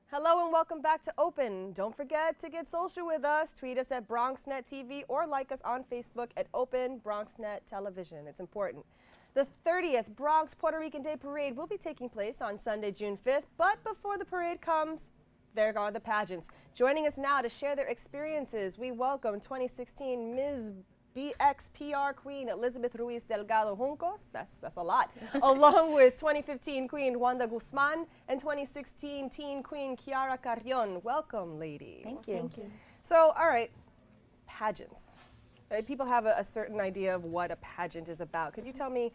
Hello and welcome back to Open. Don't forget to get social with us. Tweet us at BronxNet TV or like us on Facebook at Open BronxNet Television. It's important. The 30th Bronx Puerto Rican Day Parade will be taking place on Sunday, June 5th. But before the parade comes, there are the pageants. Joining us now to share their experiences, we welcome 2016 Ms. BXPR Queen Elizabeth Ruiz Delgado Juncos, that's a lot, along with 2015 Queen Wanda Guzman and 2016 Teen Queen Kiara Carrion. Welcome, ladies. Thank you. Thank you. So, all right, pageants. People have a certain idea of what a pageant is about. Could you tell me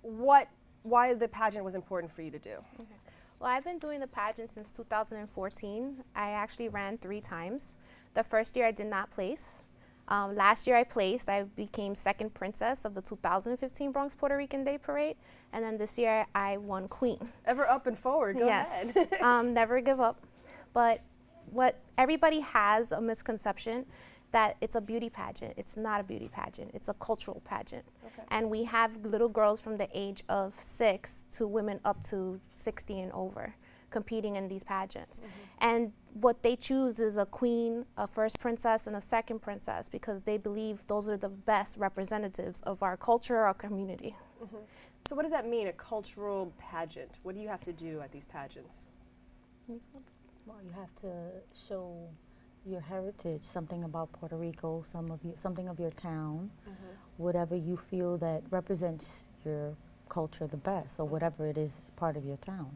why the pageant was important for you to do? Okay. Well, I've been doing the pageant since 2014. I actually ran 3 times. The first year I did not place. Last year I placed. I became second princess of the 2015 Bronx Puerto Rican Day Parade. And then this year I won queen. Ever up and forward, go yes. ahead. Never give up. But what everybody has a misconception that it's a beauty pageant. It's not a beauty pageant. It's a cultural pageant. Okay. And we have little girls from the age of 6 to women up to 60 and over competing in these pageants. And what they choose is a queen, a first princess, and a second princess because they believe those are the best representatives of our culture, our community. So what does that mean, a cultural pageant? What do you have to do at these pageants? Well, you have to show your heritage, something about Puerto Rico, something of your town, whatever you feel that represents your culture the best, or whatever it is part of your town.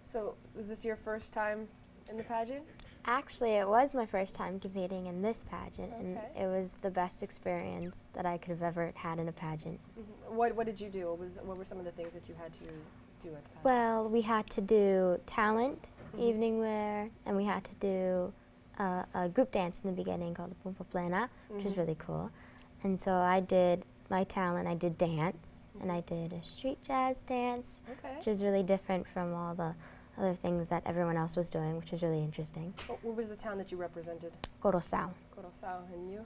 So, was this your first time in the pageant? Actually, it was my first time competing in this pageant, and it was the best experience that I could have ever had in a pageant. What did you do? What were some of the things that you had to do at the pageant? Well, we had to do talent, evening wear, and we had to do a group dance in the beginning called the Pumpa Plena, which was really cool. And so I did my talent, I did dance, and I did a street jazz dance, which was really different from all the other things that everyone else was doing, which was really interesting. What was the town that you represented? Corozal. Corozal, and you?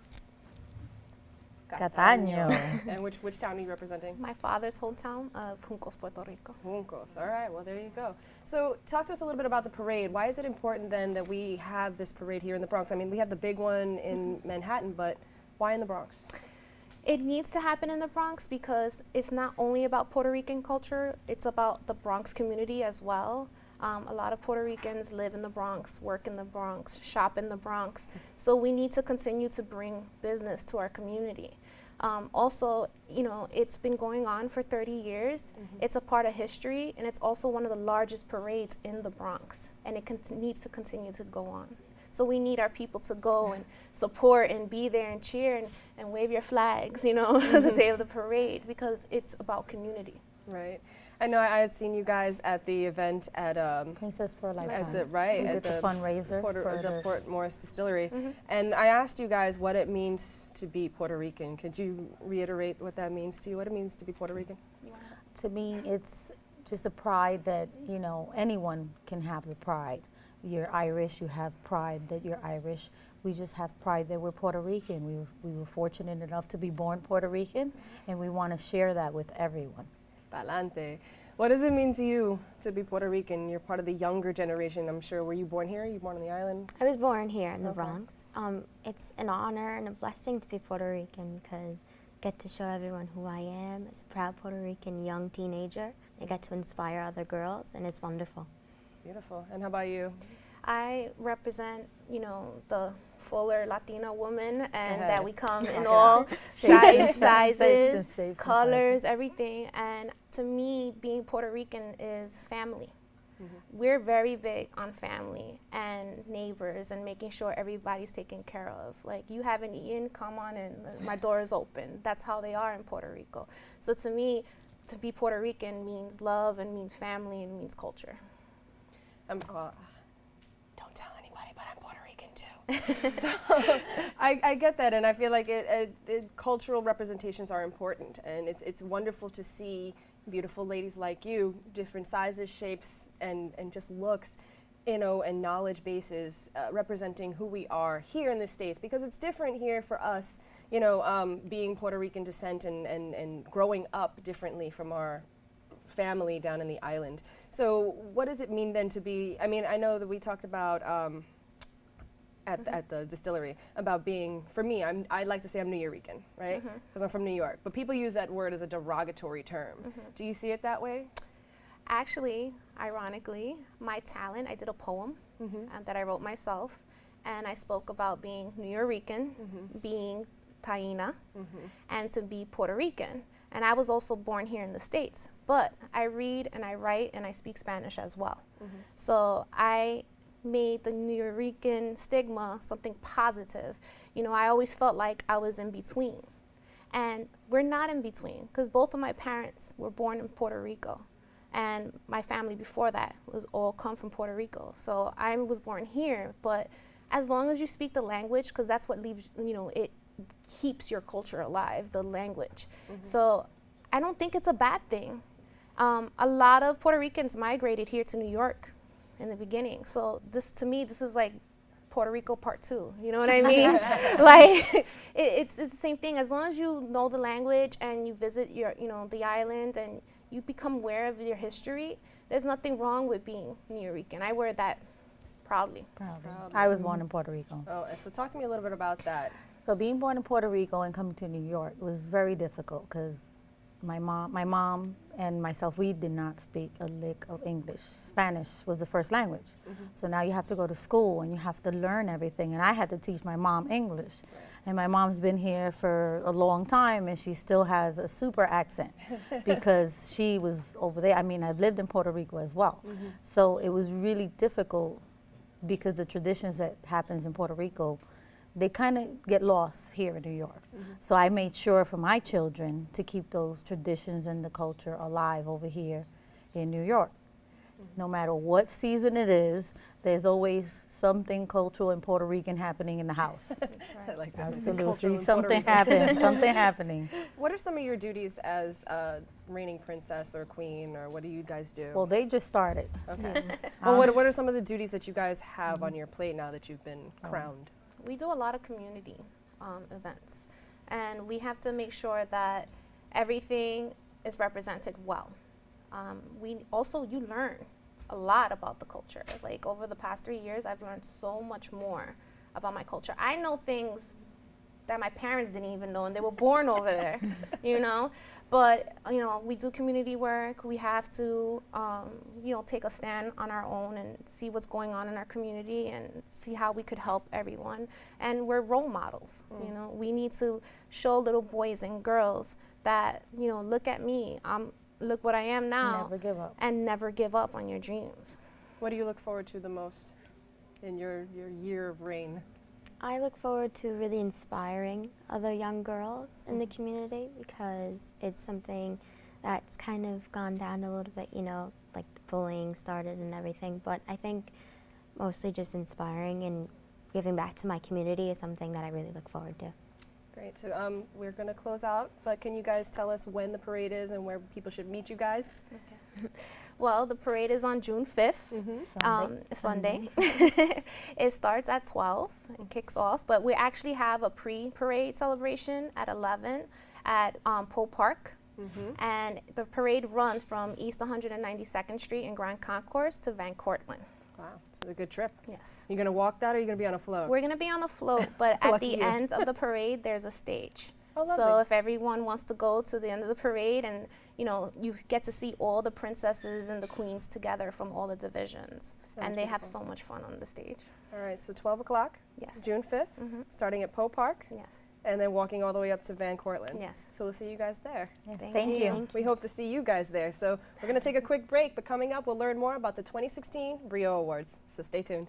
Cataño. And which town are you representing? My father's hometown of Juncos, Puerto Rico. Juncos, all right, well there you go. So talk to us a little bit about the parade. Why is it important then that we have this parade here in the Bronx? I mean, we have the big one in Manhattan, but why in the Bronx? It needs to happen in the Bronx because it's not only about Puerto Rican culture, it's about the Bronx community as well. A lot of Puerto Ricans live in the Bronx, work in the Bronx, shop in the Bronx. So we need to continue to bring business to our community. Also, you know, it's been going on for 30 years. It's a part of history, and it's also one of the largest parades in the Bronx, and it needs to continue to go on. So we need our people to go and support and be there and cheer and wave your flags, you know, the day of the parade, because it's about community. Right. I know I had seen you guys at the event at Princess for a Lifetime. We did the fundraiser for the Port Morris Distillery. And I asked you guys what it means to be Puerto Rican. Could you reiterate what that means to you, what it means to be Puerto Rican? To me, it's just a pride that, you know, anyone can have the pride. You're Irish, you have pride that you're Irish. We just have pride that we're Puerto Rican. We were fortunate enough to be born Puerto Rican, and we want to share that with everyone. Palante. What does it mean to you to be Puerto Rican? You're part of the younger generation, I'm sure. Were you born here? You born on the island? I was born here in the Bronx. It's an honor and a blessing to be Puerto Rican because I get to show everyone who I am as a proud Puerto Rican young teenager. I get to inspire other girls, and it's wonderful. Beautiful. And how about you? I represent, you know, the fuller Latina woman, and that we come in all sizes, colors, everything. And to me, being Puerto Rican is family. We're very big on family and neighbors and making sure everybody's taken care of. Like, you haven't eaten, come on in, my door is open. That's how they are in Puerto Rico. So to me, to be Puerto Rican means love and means family and means culture. Don't tell anybody, but I'm Puerto Rican too. So I get that, and I feel like cultural representations are important, and it's wonderful to see beautiful ladies like you, different sizes, shapes, and just looks, you know, and knowledge bases representing who we are here in the States, because it's different here for us, you know, being Puerto Rican descent and growing up differently from our family down in the island. So what does it mean then to be, I mean, I know that we talked about at the distillery about being, for me, I like to say I'm New Yorican, right? Because I'm from New York. But people use that word as a derogatory term. Do you see it that way? Actually, ironically, my talent, I did a poem that I wrote myself, and I spoke about being New Yorican, being Taína, and to be Puerto Rican. And I was also born here in the States, but I read and I write and I speak Spanish as well. So I made the New Yorican stigma something positive. You know, I always felt like I was in between. And we're not in between, because both of my parents were born in Puerto Rico. And my family before that was all come from Puerto Rico. So I was born here, but as long as you speak the language, because that's what leaves, you know, it keeps your culture alive, the language. So I don't think it's a bad thing. A lot of Puerto Ricans migrated here to New York in the beginning. So this, to me, this is like Puerto Rico part 2, you know what I mean? Like, it's the same thing. As long as you know the language and you visit your, you know, the island and you become aware of your history, there's nothing wrong with being New Yorican. I wear that proudly. I was born in Puerto Rico. Oh, so talk to me a little bit about that. So being born in Puerto Rico and coming to New York was very difficult because my mom and myself, we did not speak a lick of English. Spanish was the first language. So now you have to go to school and you have to learn everything. And I had to teach my mom English. And my mom's been here for a long time and she still has a super accent because she was over there. I mean, I've lived in Puerto Rico as well. So it was really difficult because the traditions that happens in Puerto Rico, they kind of get lost here in New York. So I made sure for my children to keep those traditions and the culture alive over here in New York. No matter what season it is, there's always something cultural and Puerto Rican happening in the house. I like this. Absolutely, something happening, something happening. What are some of your duties as a reigning princess or queen, or what do you guys do? Well, they just started. Okay. Well, what are some of the duties that you guys have on your plate now that you've been crowned? We do a lot of community events, and we have to make sure that everything is represented well. You learn a lot about the culture. Like over the past 3 years, I've learned so much more about my culture. I know things that my parents didn't even know, and they were born over there, you know? But, you know, we do community work. We have to, you know, take a stand on our own and see what's going on in our community and see how we could help everyone. And we're role models, you know? We need to show little boys and girls that, you know, look at me. Look what I am now. Never give up. And never give up on your dreams. What do you look forward to the most in your year of reign? I look forward to really inspiring other young girls in the community because it's something that's kind of gone down a little bit, you know, like the bullying started and everything. But I think mostly just inspiring and giving back to my community is something that I really look forward to. Great. So we're going to close out, but can you guys tell us when the parade is and where people should meet you guys? Okay. Well, the parade is on June 5th, Sunday. It starts at 12 and kicks off, but we actually have a pre-parade celebration at 11 at Poe Park. And the parade runs from East 192nd Street in Grand Concourse to Van Cortlandt. Wow, it's a good trip. Yes. You going to walk that or are you going to be on a float? We're going to be on a float, but at Lucky the you. end of the parade, there's a stage. Oh, So lovely. if everyone wants to go to the end of the parade and, you know, you get to see all the princesses and the queens together from all the divisions. Sounds And they have beautiful. so much fun on the stage. All right, so 12 o'clock, Yes. June 5th, starting at Poe Park, Yes. and then walking all the way up to Van Cortlandt. Yes. So we'll see you guys there. Yes, Thank thank you. you. We hope to see you guys there. So we're going to take a quick break, but coming up, we'll learn more about the 2016 Brio Awards. So stay tuned.